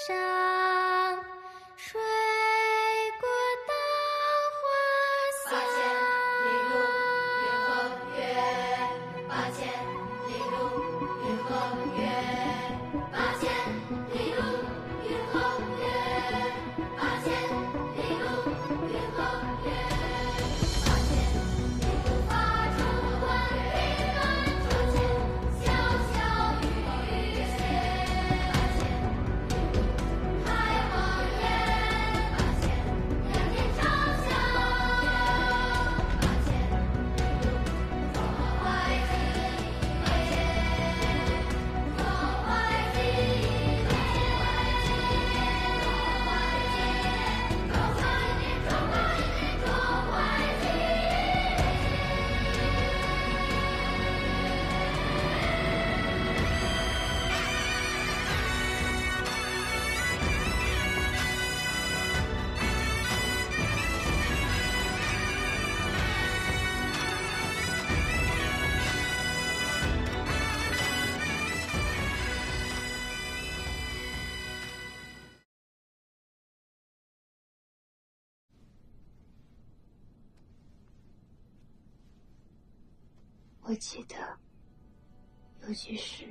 上，水过稻花香。8000里路云和月，8000里路云和月，8000里路云和月，8000里路云和月，8000里路发出万平安，8000小小雨雪，8000海望眼，8000两天长啸，8000中怀吉年，中怀吉年，中怀吉年，中怀年，中怀年，中怀吉年。我记得有句诗，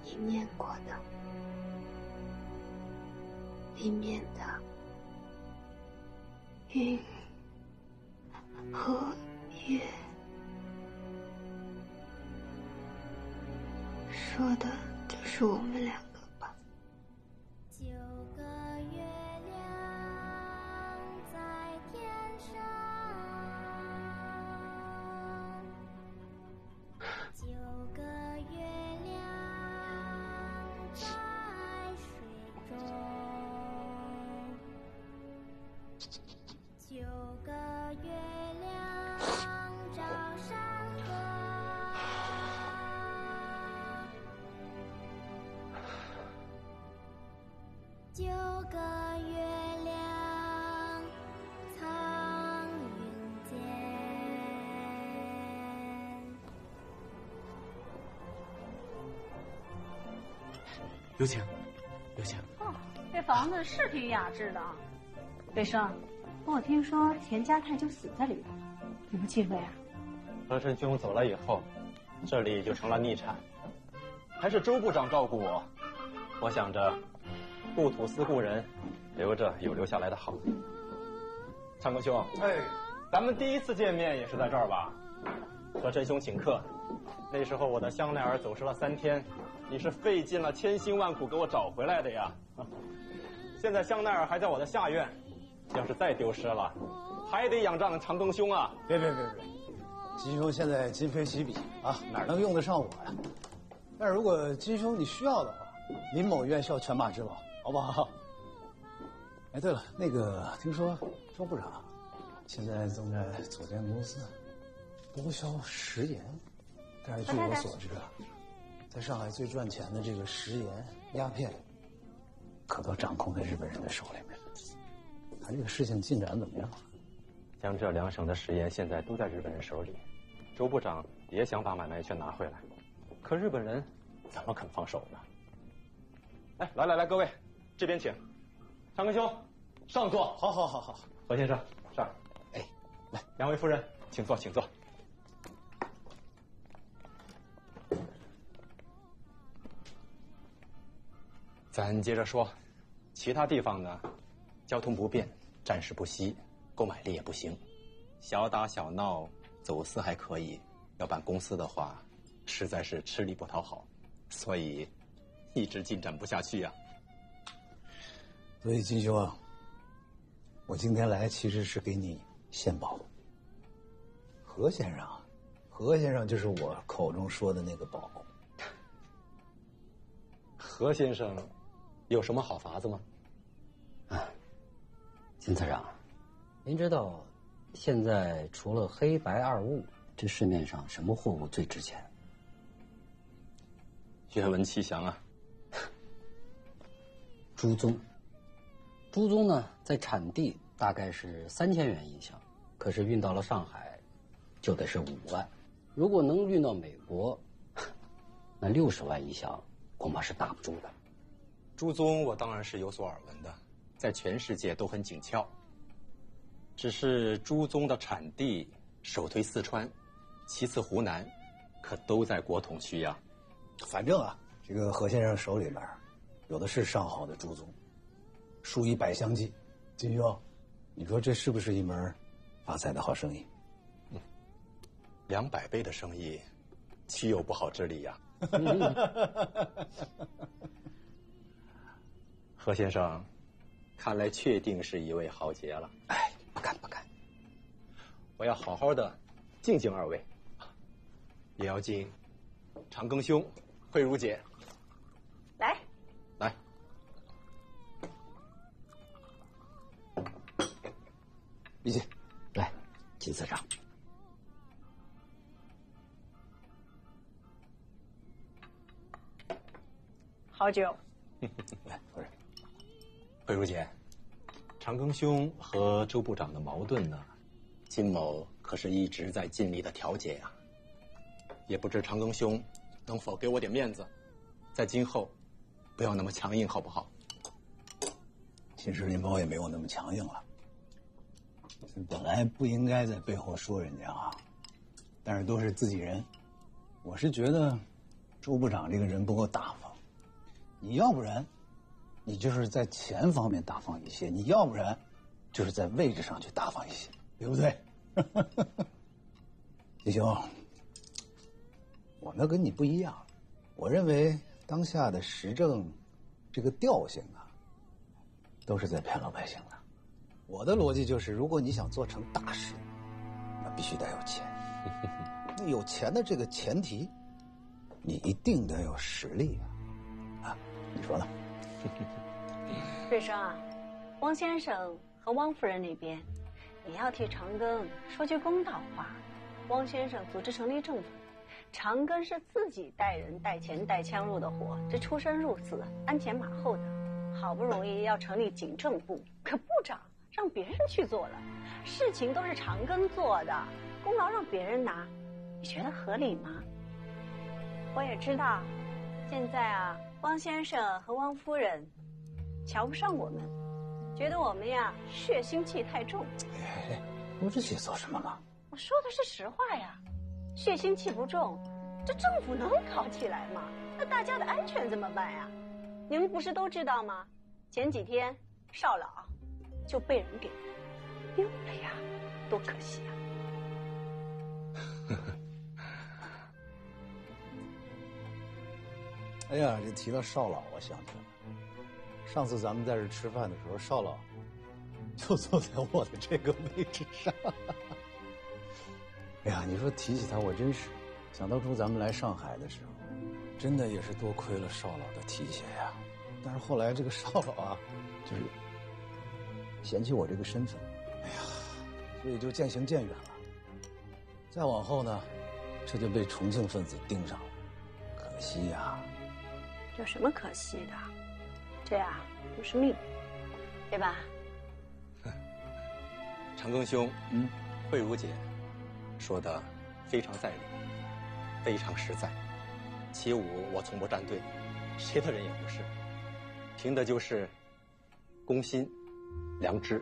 你念过的，里面的云和月，说的就是我们两个吧。 9个月亮在天上，9个月亮在水中，9个月亮照山河。9个月亮藏云间。有请，有请。哦，这房子是挺雅致的啊。北生，我听说田家泰就死在里头，有没有忌讳啊？和珅兄走了以后，这里就成了逆产，还是周部长照顾我。我想着，故土思故人，留着有留下来的好。长庚兄，哎，咱们第一次见面也是在这儿吧？和珅兄请客，那时候我的香奈儿走失了3天，你是费尽了千辛万苦给我找回来的呀。现在香奈儿还在我的下院，要是再丢失了，还得仰仗长庚兄啊！别，金兄现在今非昔比啊，哪能用得上我呀？但如果金兄你需要的话，林某愿效犬马之劳，好不好？哎，对了，那个听说周部长现在正在组建公司，拨销食盐，但是据我所知啊，在上海最赚钱的这个食盐、鸦片，可都掌控在日本人的手里面。他这个事情进展怎么样？江浙2省的食盐现在都在日本人手里，周部长也想把买卖权拿回来，可日本人怎么肯放手呢？哎，来，各位，这边请。长庚兄，上座。好。何先生上。哎，来，两位夫人，请坐，请坐。咱接着说，其他地方呢，交通不便，战事不息，购买力也不行，小打小闹，走私还可以，要办公司的话，实在是吃力不讨好，所以一直进展不下去呀。所以金兄啊，我今天来其实是给你献宝。何先生就是我口中说的那个宝。何先生有什么好法子吗？金次长，您知道现在除了黑白二物，这市面上什么货物最值钱？愿闻其详啊。朱宗。朱宗呢，在产地大概是3000元一箱，可是运到了上海，就得是5万。如果能运到美国，那60万一箱恐怕是打不住的。朱宗我当然是有所耳闻的，在全世界都很紧俏。只是朱宗的产地首推四川，其次湖南，可都在国统区呀。反正啊，这个何先生手里面有的是上好的朱宗，数以百相计。金兄，你说这是不是一门发财的好生意？200倍的生意，岂有不好之理呀？何先生，看来确定是一位豪杰了。哎，不敢不敢，我要好好的敬敬二位，也要敬长庚兄、慧茹姐。来，来，李姐，来，金司长。好酒。来，夫人。慧茹姐，长庚兄和周部长的矛盾呢，金某可是一直在尽力的调解呀。也不知长庚兄能否给我点面子，在今后不要那么强硬，好不好？其实林某也没有那么强硬了，本来不应该在背后说人家啊，但是都是自己人。我是觉得周部长这个人不够大方，你要不然你就是在钱方面大方一些，你要不然就是在位置上去大方一些，对不对？弟兄，我呢跟你不一样，我认为当下的时政这个调性啊，都是在骗老百姓的。我的逻辑就是，如果你想做成大事，那必须得有钱。那有钱的这个前提，你一定得有实力啊！啊，你说呢？瑞生啊，汪先生和汪夫人那边，也要替长庚说句公道话。汪先生组织成立政府，长庚是自己带人带钱带枪入的伙，这出生入死，鞍前马后的。好不容易要成立警政部，可部长让别人去做了，事情都是长庚做的，功劳让别人拿，你觉得合理吗？我也知道，现在啊，汪先生和汪夫人瞧不上我们，觉得我们呀血腥气太重。哎，说这些做什么嘛？我说的是实话呀，血腥气不重，这政府能搞起来吗？那大家的安全怎么办呀？你们不是都知道吗？前几天少老就被人给丢了呀，多可惜啊！哎呀，这提到少老，我想起来了，上次咱们在这吃饭的时候，少老就坐在我的这个位置上。哎呀，你说提起他，我真是想当初咱们来上海的时候，真的也是多亏了少老的提携呀。但是后来这个少老啊，就是嫌弃我这个身份，哎呀，所以就渐行渐远了。再往后呢，这就被重庆分子盯上了，可惜呀。有什么可惜的？这呀，就是命，对吧？长庚兄，慧茹姐说的非常在理，非常实在。起舞我从不站队，谁的人也不是，凭的就是公心、良知。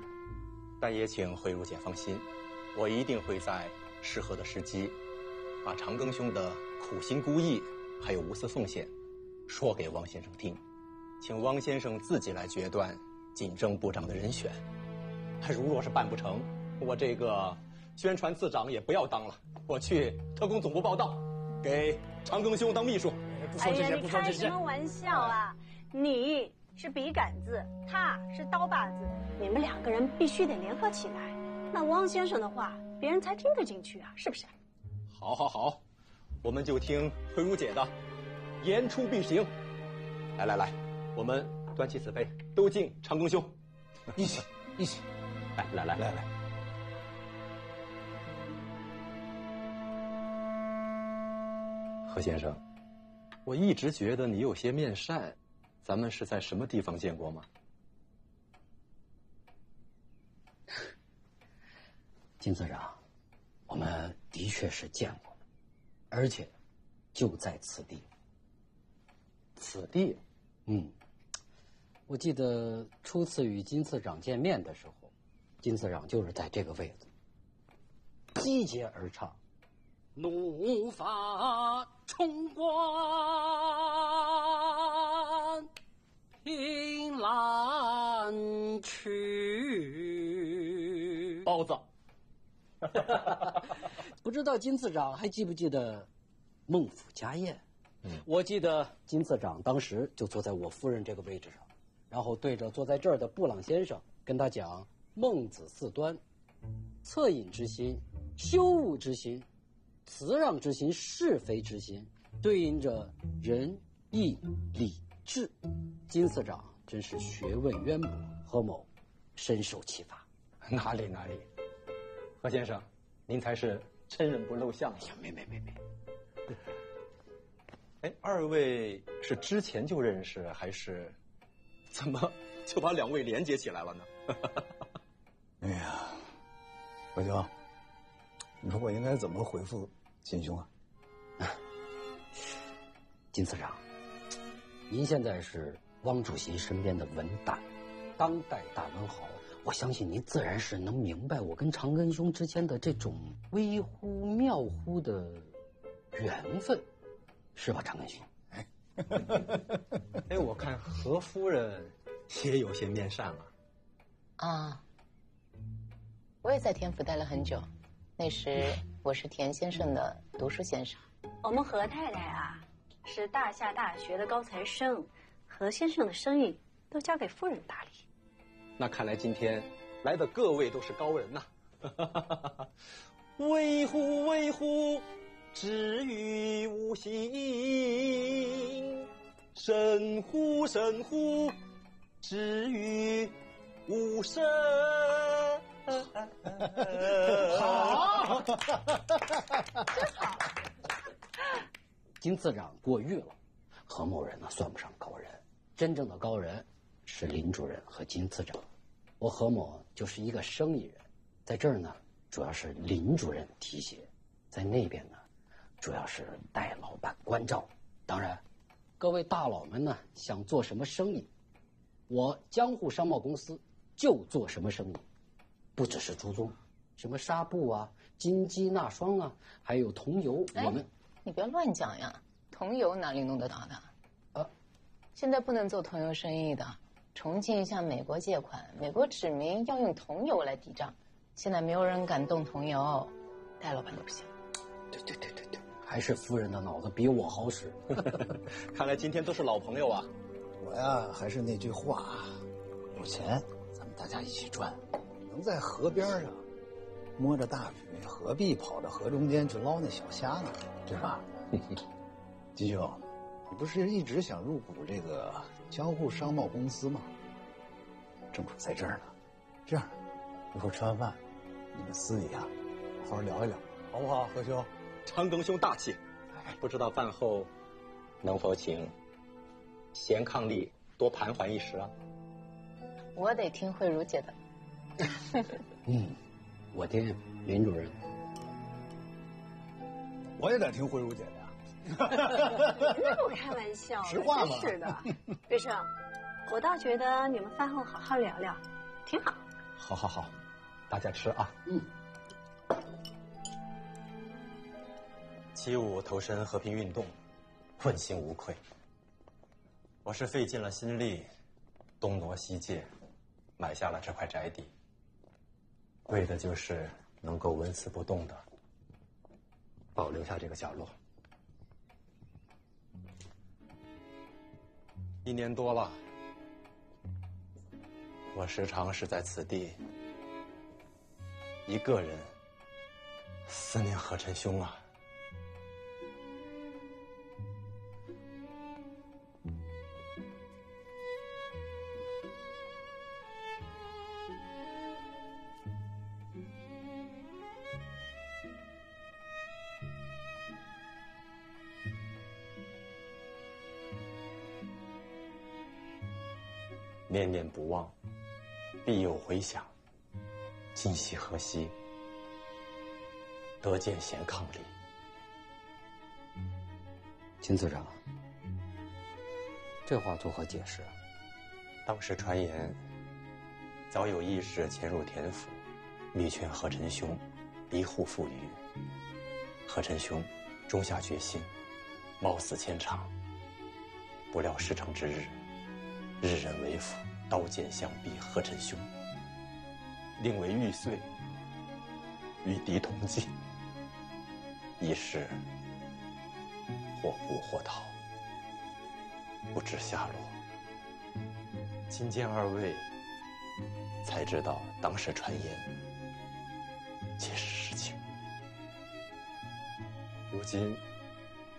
但也请慧茹姐放心，我一定会在适合的时机，把长庚兄的苦心孤诣还有无私奉献说给汪先生听，请汪先生自己来决断警政部长的人选。如若是办不成，我这个宣传次长也不要当了，我去特工总部报道，给长庚兄当秘书。不说这些，不说这些。你开什么玩笑啊？你是笔杆子，他是刀把子，你们两个人必须得联合起来。那汪先生的话，别人才听得进去啊，是不是？好，好，好，我们就听慧茹姐的，言出必行。来来来，我们端起此杯，都敬长庚兄。一起，一起，来。何先生，我一直觉得你有些面善，咱们是在什么地方见过吗？金司长，我们的确是见过，而且就在此地。此地？我记得初次与金次长见面的时候，金次长就是在这个位置，击节而唱：“怒发冲冠，凭栏去。”包子。不知道金次长还记不记得孟府家宴？我记得金次长当时就坐在我夫人这个位置上，然后对着坐在这儿的布朗先生跟他讲孟子四端：恻隐之心、羞恶之心、辞让之心、是非之心，对应着仁义礼智。金次长真是学问渊博，何某深受启发。哪里，何先生，您才是真人不露相。哎呀，没。哎，二位是之前就认识，还是怎么就把两位连接起来了呢？哎呀，何兄，你说我应该怎么回复金兄啊？金次长，您现在是汪主席身边的文胆，当代大文豪，我相信您自然是能明白我跟长庚兄之间的这种微乎妙乎的缘分，是吧，长庚兄？哎，我看何夫人也有些面善了。啊，我也在田府待了很久，那时我是田先生的读书先生。我们何太太啊，是大夏大学的高材生，何先生的生意都交给夫人打理。那看来今天来的各位都是高人呐。危乎，止于无形；神乎，止于无声。好，真好。金次长过誉了，何某人呢算不上高人，真正的高人是林主任和金次长。我何某就是一个生意人，在这儿呢主要是林主任提携，在那边呢主要是代老板关照。当然，各位大佬们呢想做什么生意，我江户商贸公司就做什么生意，不只是朱宗，什么纱布啊、金鸡纳霜啊，还有桐油，我们。你不要乱讲呀，桐油哪里弄得到的？现在不能做桐油生意的。重庆向美国借款，美国指明要用桐油来抵账，现在没有人敢动桐油，戴老板都不行。对，还是夫人的脑子比我好使。看来今天都是老朋友啊。我呀，还是那句话，有钱咱们大家一起赚，能在河边上摸着大鱼，何必跑到河中间去捞那小虾呢？对吧？金兄，你不是一直想入股这个江户商贸公司吗？正主在这儿呢。这样，一会儿吃完饭，你们私底下好好聊一聊，好不好？何兄，长庚兄大气。不知道饭后能否请贤伉俪多盘桓一时啊？我得听慧茹姐的。我听林主任。我也得听慧茹姐的呀。那我开玩笑，实话嘛。真是的，瑞生，我倒觉得你们饭后好好聊聊，挺好。好，大家吃啊。起舞投身和平运动，问心无愧。我是费尽了心力，东挪西借，买下了这块宅地，为的就是能够纹丝不动的保留下这个角落。1年多了，我时常是在此地一个人思念何晨兄啊。念念不忘，必有回响。今夕何夕，得见贤伉俪。金次长，这话作何解释啊？当时传言，早有义士潜入田府，密劝何臣兄离户赴渔。何臣兄终下决心，冒死牵肠。不料事成之日，日人为父，刀剑相逼何臣兄，令为玉碎，与敌同济。一时或捕或逃，不知下落。今见二位，才知道当时传言皆是实情。如今，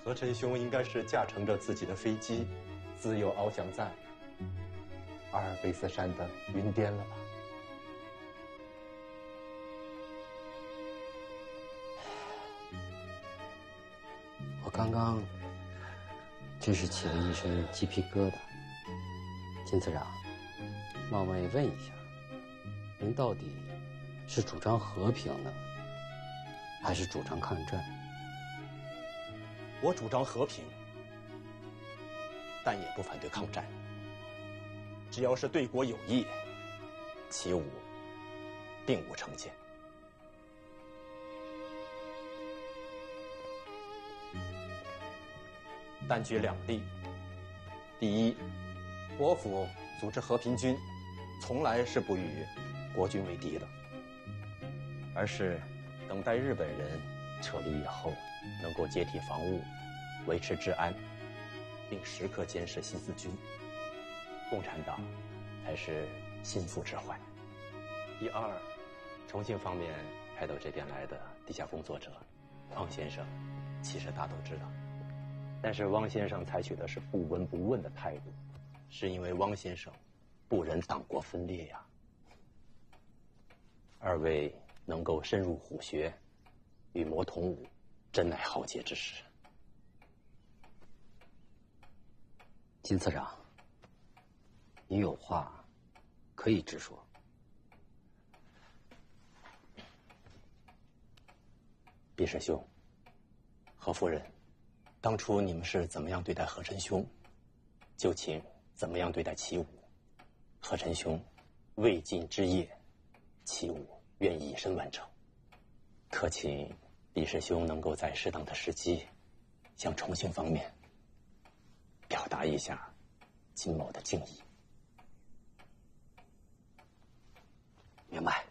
何臣兄应该是驾乘着自己的飞机，自由翱翔在阿尔卑斯山的云巅了吧？我刚刚真是起了一身鸡皮疙瘩。金次长，冒昧问一下，您到底是主张和平呢，还是主张抗战？我主张和平，但也不反对抗战。只要是对国有益，其武并无成见。但举两例：第一，国府组织和平军，从来是不与国军为敌的，而是等待日本人撤离以后，能够解体防务，维持治安，并时刻监视新四军。共产党才是心腹之患。第二，重庆方面派到这边来的地下工作者汪先生，其实大都知道，但是汪先生采取的是不闻不问的态度，是因为汪先生不忍党国分裂呀。二位能够深入虎穴，与魔同舞，真乃浩劫之事。金次长，你有话可以直说。毕师兄，何夫人，当初你们是怎么样对待何臣兄，就请怎么样对待齐武。何臣兄未尽之业，齐武愿以身完成。可请毕师兄能够在适当的时机，向重庆方面表达一下金某的敬意。明白。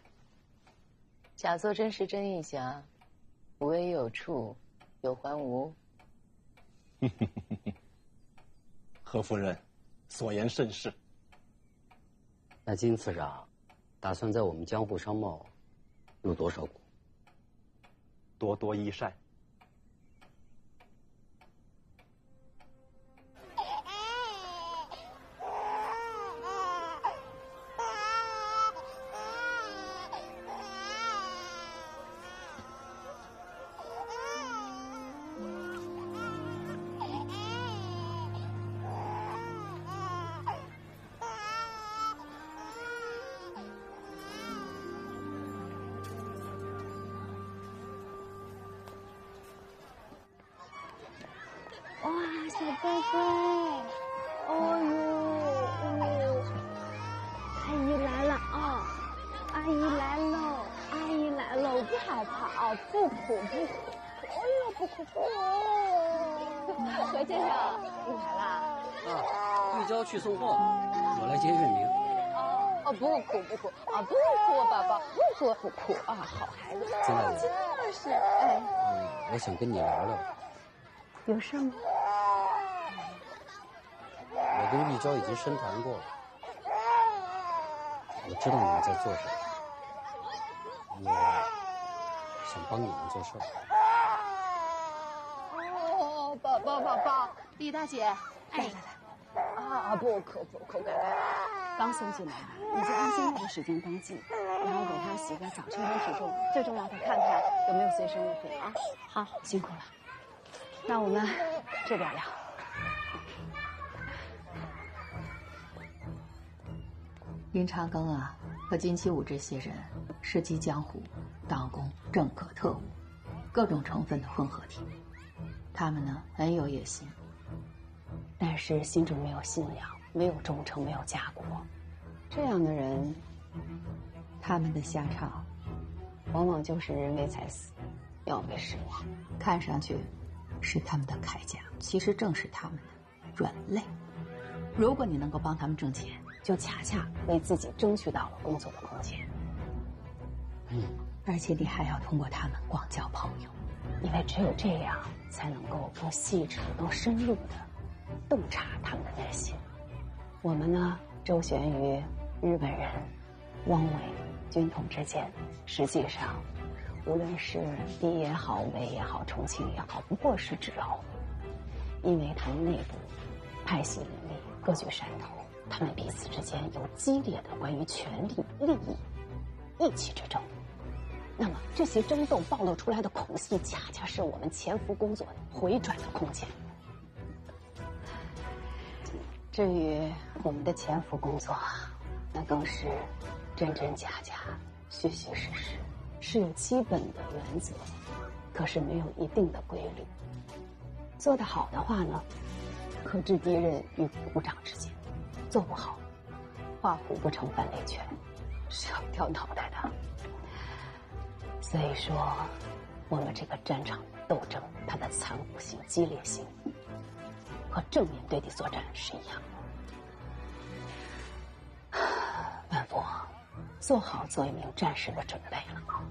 假作真时真亦假，无为有处，有还无。何夫人，所言甚是。那金次长打算在我们江户商贸有多少股？多多益善。哇，小乖乖，哦呦，阿姨来了啊！阿姨来喽，阿姨来喽，不害怕啊，不哭不哭，哎呦不哭不。何先生，你来啦？啊，玉娇去送货，我来接月明。哦，不哭不哭啊，不哭，宝宝不哭啊，好孩子。金大姐，真的是哎。我想跟你聊聊。有事吗？我跟玉娇已经深谈过了，我知道你们在做什么，我想帮你们做事。哦，宝，李大姐，来，啊，不哭，刚送进来，你就按现在的时间登记，然后给他洗个澡，称称体重，最重要的看看有没有随身物品啊。好，辛苦了。那我们这边聊。林长庚啊，和金七武这些人是集江湖、党工、政客、特务各种成分的混合体。他们呢很有野心，但是心中没有信仰，没有忠诚，没有家国，这样的人，他们的下场，往往就是人为财死，鸟为食亡。看上去是他们的铠甲，其实正是他们的软肋。如果你能够帮他们挣钱，就恰恰为自己争取到了工作的空间。而且你还要通过他们广交朋友，因为只有这样，才能够更细致、更深入的洞察他们的内心。我们呢，周旋于日本人、汪伪、军统之间，实际上，无论是敌也好、伪也好、重庆也好，不过是纸老虎。因为他们内部派系林立，各具山头，他们彼此之间有激烈的关于权力、利益、义气之争。那么这些争斗暴露出来的孔隙，恰恰是我们潜伏工作回转的空间。至于我们的潜伏工作，那更是真真假假、虚虚实实，是有基本的原则，可是没有一定的规律。做得好的话呢，可置敌人于股掌之间；做不好，画虎不成反类犬，是要掉脑袋的。所以说，我们这个战场斗争，它的残酷性、激烈性，和正面对敌作战是一样的。万福，做好做一名战士的准备了吗？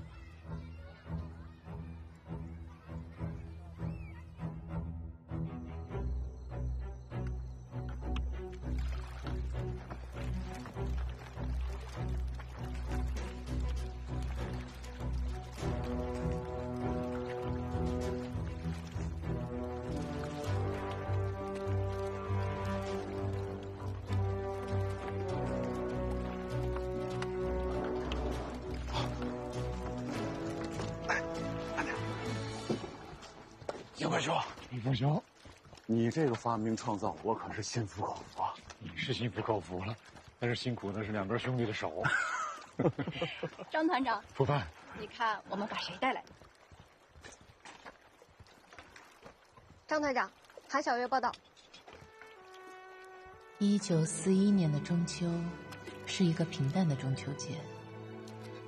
叶怪兄，李凤雄，你这个发明创造，我可是心服口服啊！你是心服口服了，但是辛苦的是两边兄弟的手。张团长，副办，你看我们把谁带来的？张团长，韩小月报道。1941年的中秋，是一个平淡的中秋节，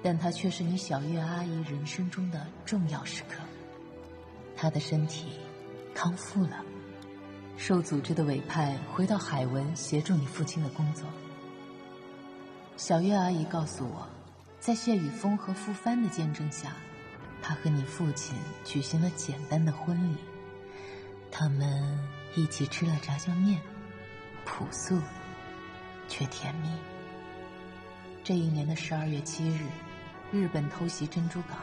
但它却是你小月阿姨人生中的重要时刻。她的身体康复了，受组织的委派回到海文协助你父亲的工作。小月阿姨告诉我，在谢雨峰和傅帆的见证下，她和你父亲举行了简单的婚礼。他们一起吃了炸酱面，朴素却甜蜜。这一年的12月7日，日本偷袭珍珠港，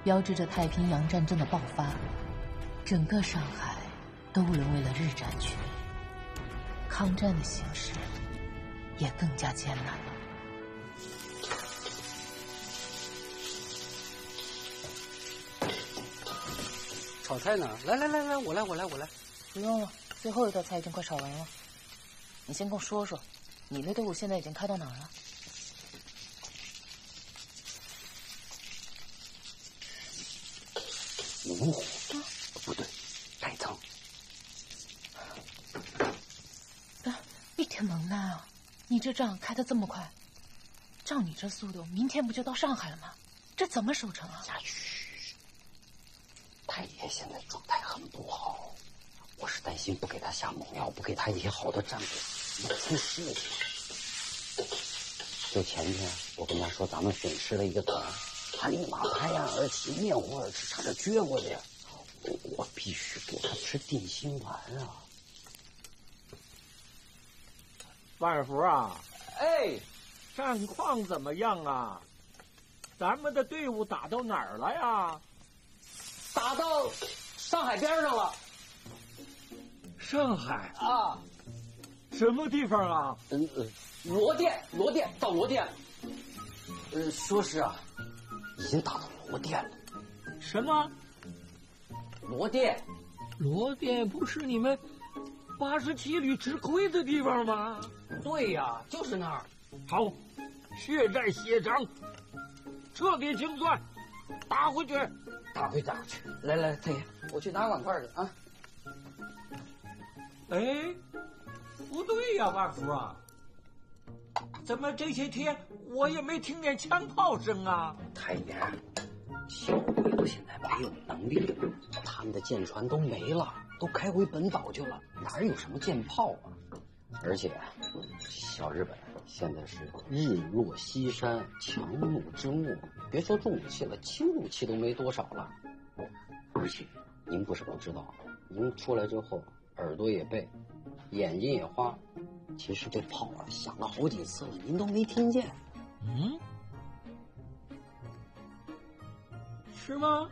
标志着太平洋战争的爆发，整个上海都沦为了日战区，抗战的形势也更加艰难了。炒菜呢？来，我来。不用了，最后一道菜已经快炒完了。你先跟我说说，你的队伍现在已经开到哪儿了？芜湖，不对，太仓。一天能耐啊！你这仗开得这么快，照你这速度，明天不就到上海了吗？这怎么守城啊？嘘，太爷现在状态很不好，我是担心不给他下猛药，不给他一些好的战果，要出事了。就前天我跟他说咱们损失了一个团，他立马拍案而起，面红耳赤，差点撅过去。我必须给他吃定心丸啊！万尔福啊，哎，战况怎么样啊？咱们的队伍打到哪儿了呀？打到上海边上了。上海啊？什么地方啊？罗店到罗店。说是啊，已经打到罗店了。什么？罗店？罗店不是你们87旅吃亏的地方吗？对呀，就是那儿。好，血债血偿，彻底清算，打回去。打回去。来，太爷，我去拿碗筷去啊。哎，不对呀，万福啊，怎么这些天我也没听见枪炮声啊？太爷，小鬼子现在没有能力，他们的舰船都没了，都开回本岛去了，哪有什么舰炮啊？而且，小日本现在是日落西山，强弩之末，别说重武器了，轻武器都没多少了。而且，您不是不知道，您出来之后耳朵也背，眼睛也花，其实这炮啊响了好几次了，您都没听见。嗯，是吗？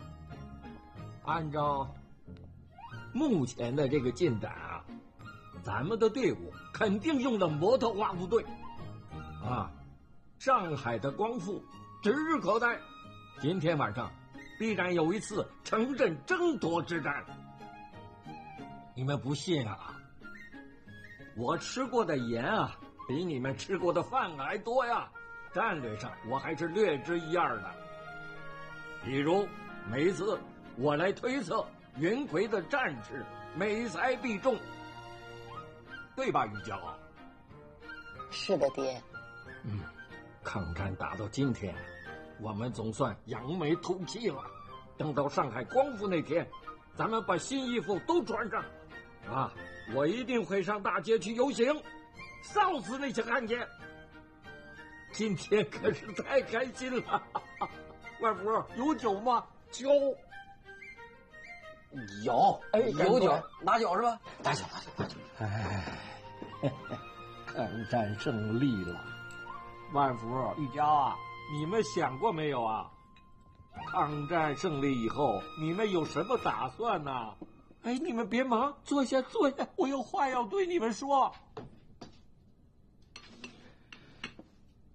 按照目前的这个进展啊，咱们的队伍肯定用了摩托化部队，啊，上海的光复指日可待。今天晚上必然有一次城镇争夺之战。你们不信啊？我吃过的盐啊，比你们吃过的饭还多呀。战略上我还是略知一二的。比如每一次我来推测云魁的战士每猜必中，对吧，玉娇？是的，爹。抗战打到今天，我们总算扬眉吐气了。等到上海光复那天，咱们把新衣服都穿上，啊，我一定会上大街去游行，烧死那些汉奸。今天可是太开心了。万福，有酒吗？酒。有，哎，有酒，拿酒是吧？拿酒。哎，抗战胜利了。万福、玉娇啊，你们想过没有啊？抗战胜利以后，你们有什么打算呢？哎，你们别忙，坐下，我有话要对你们说。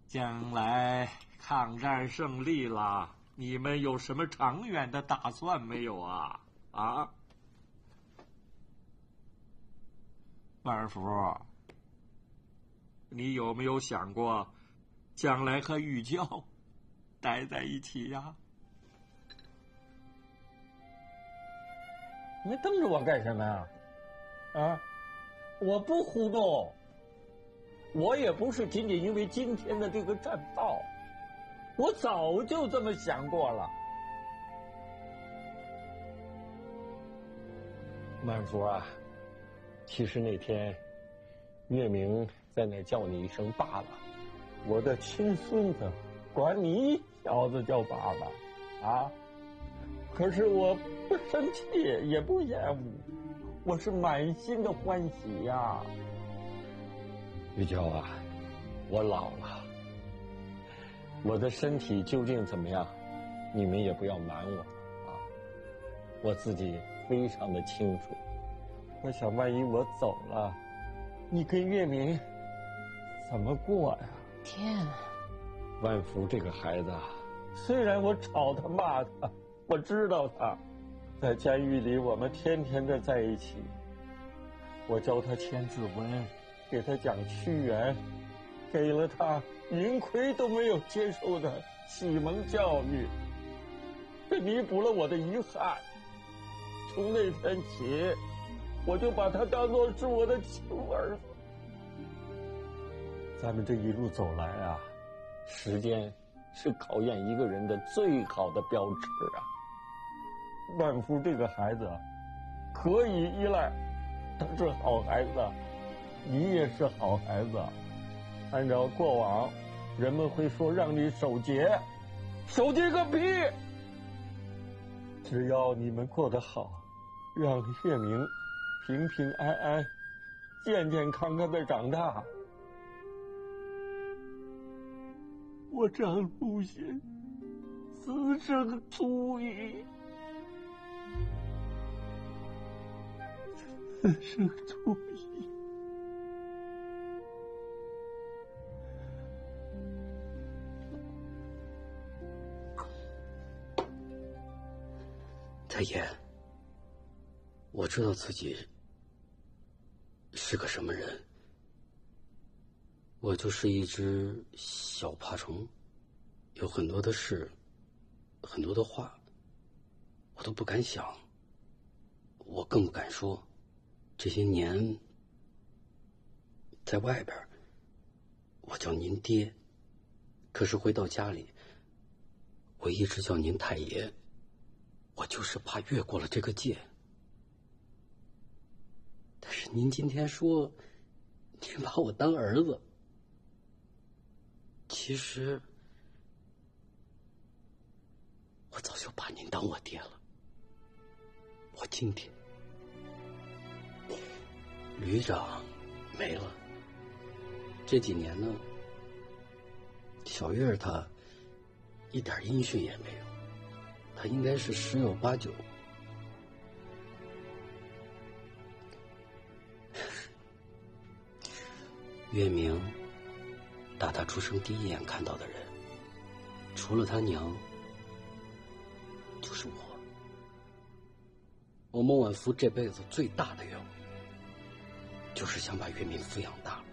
将来抗战胜利了，你们有什么长远的打算没有啊？啊，万福，你有没有想过，将来和玉娇待在一起呀？你们瞪着我干什么呀？啊，我不糊弄，我也不是仅仅因为今天的这个战报，我早就这么想过了。万福啊，其实那天月明在那叫你一声爸爸，我的亲孙子管你小子叫爸爸啊，可是我不生气也不厌恶，我是满心的欢喜呀。玉娇啊，我老了，我的身体究竟怎么样，你们也不要瞒我啊，我自己非常的清楚。我想万一我走了，你跟月明怎么过呀？天，万福这个孩子啊，虽然我吵他骂他，我知道他在监狱里我们天天的在一起，我教他千字文，给他讲屈原，给了他云魁都没有接受的启蒙教育，这弥补了我的遗憾。从那天起，我就把他当作是我的亲儿子。咱们这一路走来啊，时间是考验一个人的最好的标尺啊。万福这个孩子可以依赖，他是好孩子，你也是好孩子。按照过往，人们会说让你守节，守节个屁！只要你们过得好，让月明平平安安、健健康康的长大，我张路贤此生足矣。此生足矣。太爷，我知道自己是个什么人，我就是一只小爬虫，有很多的事，很多的话，我都不敢想，我更不敢说。这些年，在外边，我叫您爹，可是回到家里，我一直叫您太爷，我就是怕越过了这个界。但是您今天说，您把我当儿子，其实我早就把您当我爹了。我今天，旅长没了，这几年呢，小月她一点音讯也没有，她应该是十有八九。月明，打他出生第一眼看到的人，除了他娘，就是我。我孟晚夫这辈子最大的愿望，就是想把月明抚养大，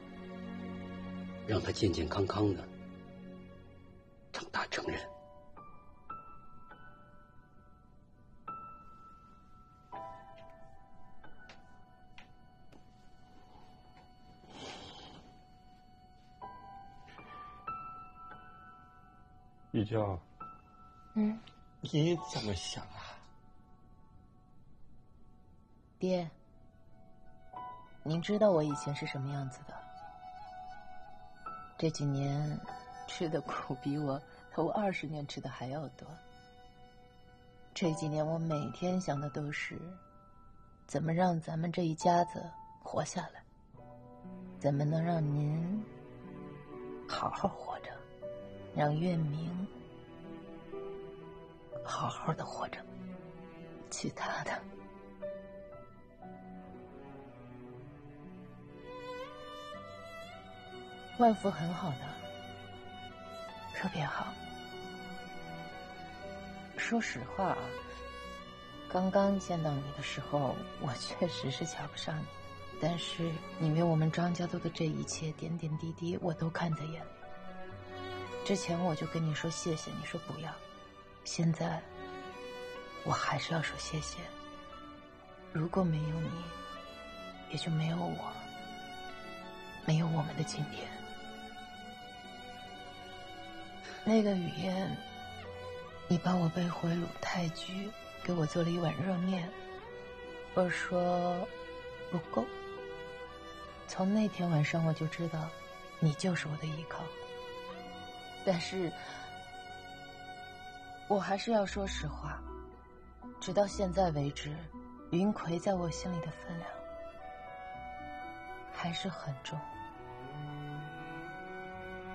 让他健健康康的长大成人。玉娇，你怎么想啊？爹，您知道我以前是什么样子的？这几年吃的苦比我头20年吃的还要多。这几年我每天想的都是，怎么让咱们这一家子活下来，怎么能让您好好活着，让月明好好的活着，其他的万福很好的，特别好。说实话啊，刚刚见到你的时候，我确实是瞧不上你，但是你为我们张家做的这一切点点滴滴，我都看在眼里。之前我就跟你说谢谢，你说不要，现在我还是要说谢谢。如果没有你，也就没有我，没有我们的今天。那个雨燕，你把我背回鲁太居，给我做了一碗热面，我说不够。从那天晚上我就知道，你就是我的依靠。但是我还是要说实话，直到现在为止，云葵在我心里的分量还是很重。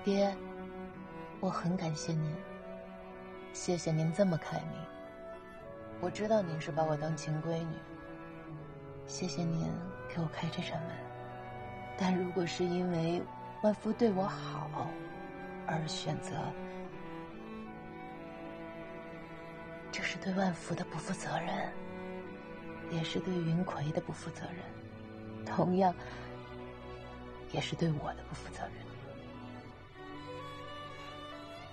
爹，我很感谢您，谢谢您这么开明。我知道您是把我当亲闺女，谢谢您给我开这扇门。但如果是因为万福对我好而选择，这是对万福的不负责任，也是对云葵的不负责任，同样也是对我的不负责任。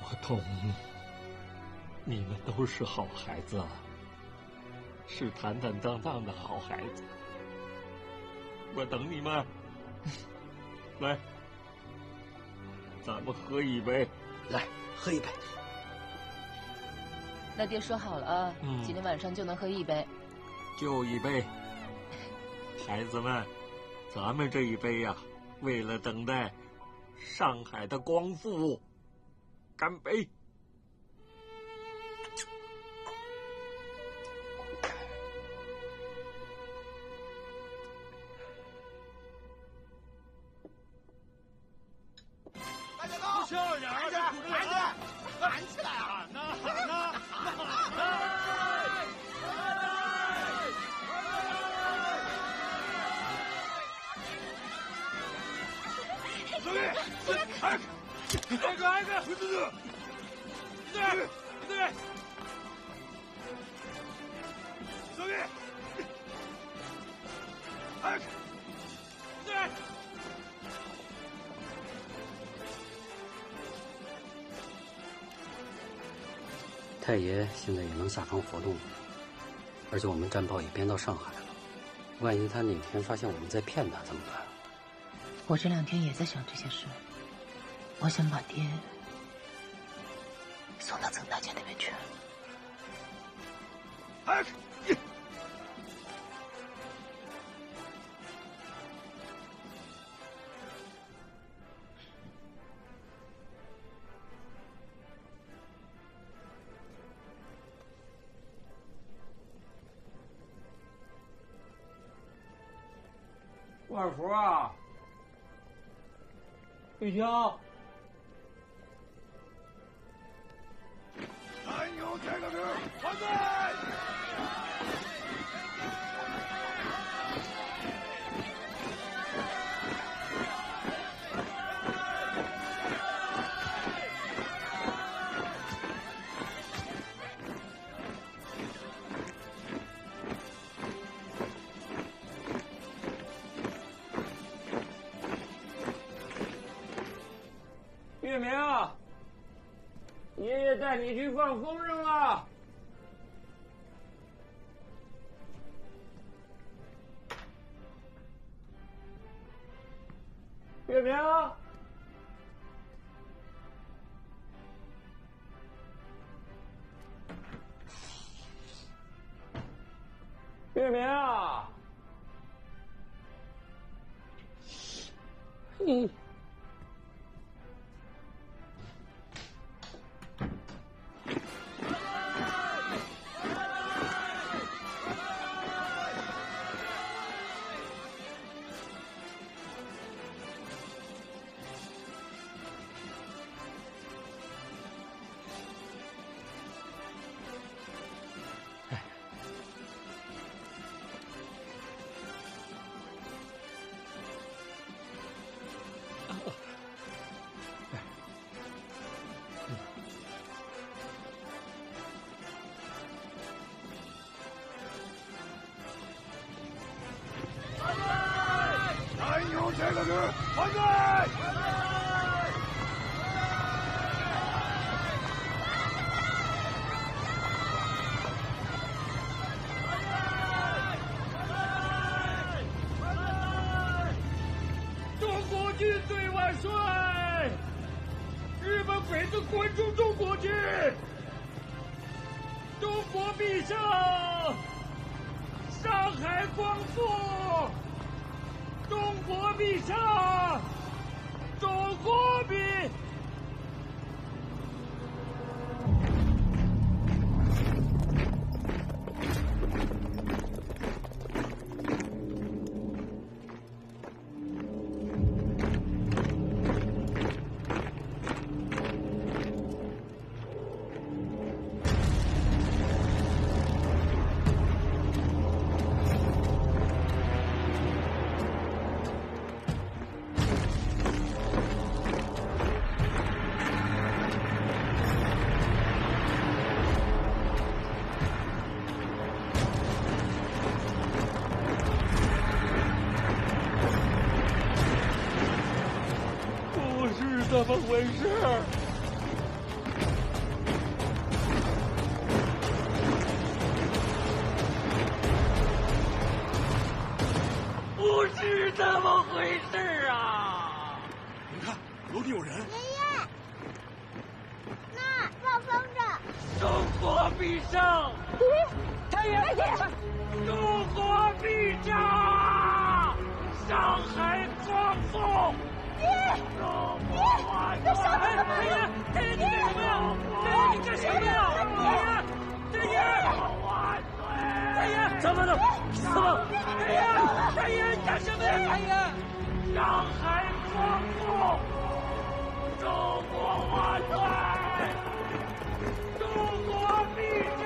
我懂，你们都是好孩子，是坦坦荡荡的好孩子。我等你们，来，咱们喝一杯，来喝一杯。那爹说好了啊，今天晚上就能喝一杯，就一杯。孩子们，咱们这一杯呀，为了等待上海的光复，干杯！大家高，笑点，喊起来，喊起来啊！喊呐！小玉，哎，挨个，对，小玉，哎，对。太爷现在也能下床活动了，而且我们战报也编到上海了。万一他哪天发现我们在骗他怎么办？我这2天也在想这些事。我想把爹送到曾大姐那边去。二福啊，玉婷，南有这个人，反对！月明，爷爷带你去放风筝了。月明，月明啊，你。这个人，反对！中国军队万岁！日本鬼子滚出中国去！中国必胜！上海光复！中国必胜！中国必！怎么回事？不是这么回事啊！你看，楼梯有人。爷爷，那放风筝。中国必胜！太爷，中国必胜！上海光复！这小子怎么了？太爷，你干什么呀？太爷，你干什么呀？太爷，太爷，怎么的？怎么？太爷，太爷，你干什么呀？太爷，上海光复，中国万岁！中国必胜！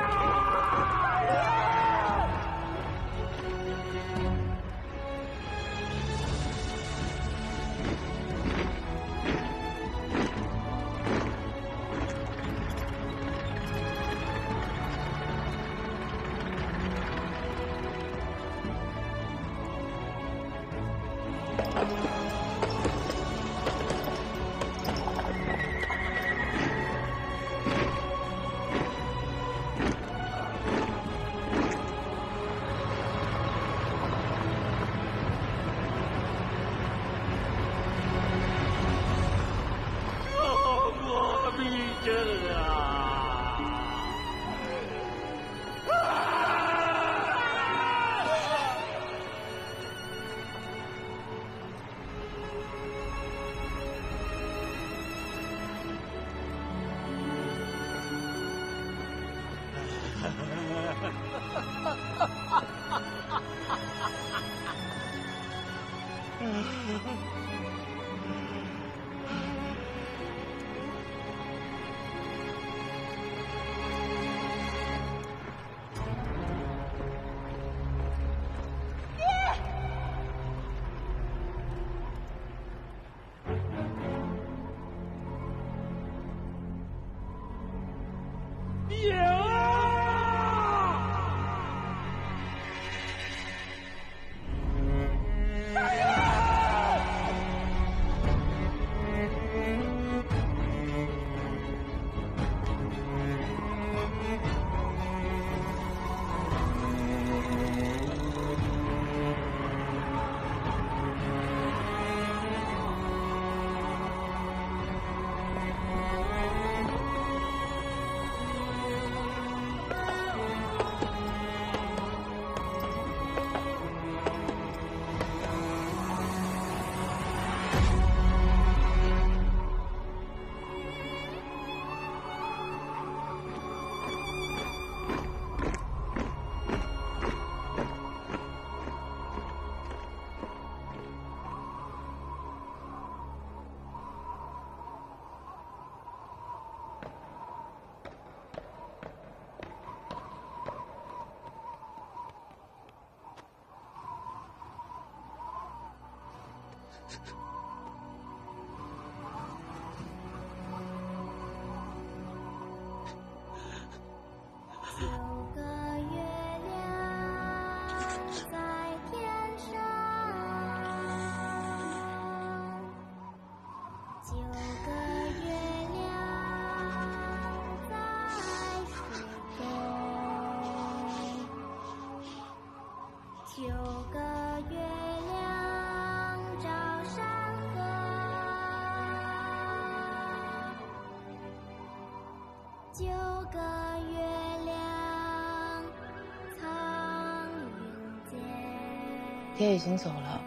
爹已经走了，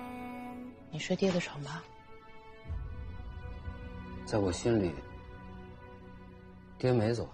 你睡爹的床吧。在我心里，爹没走。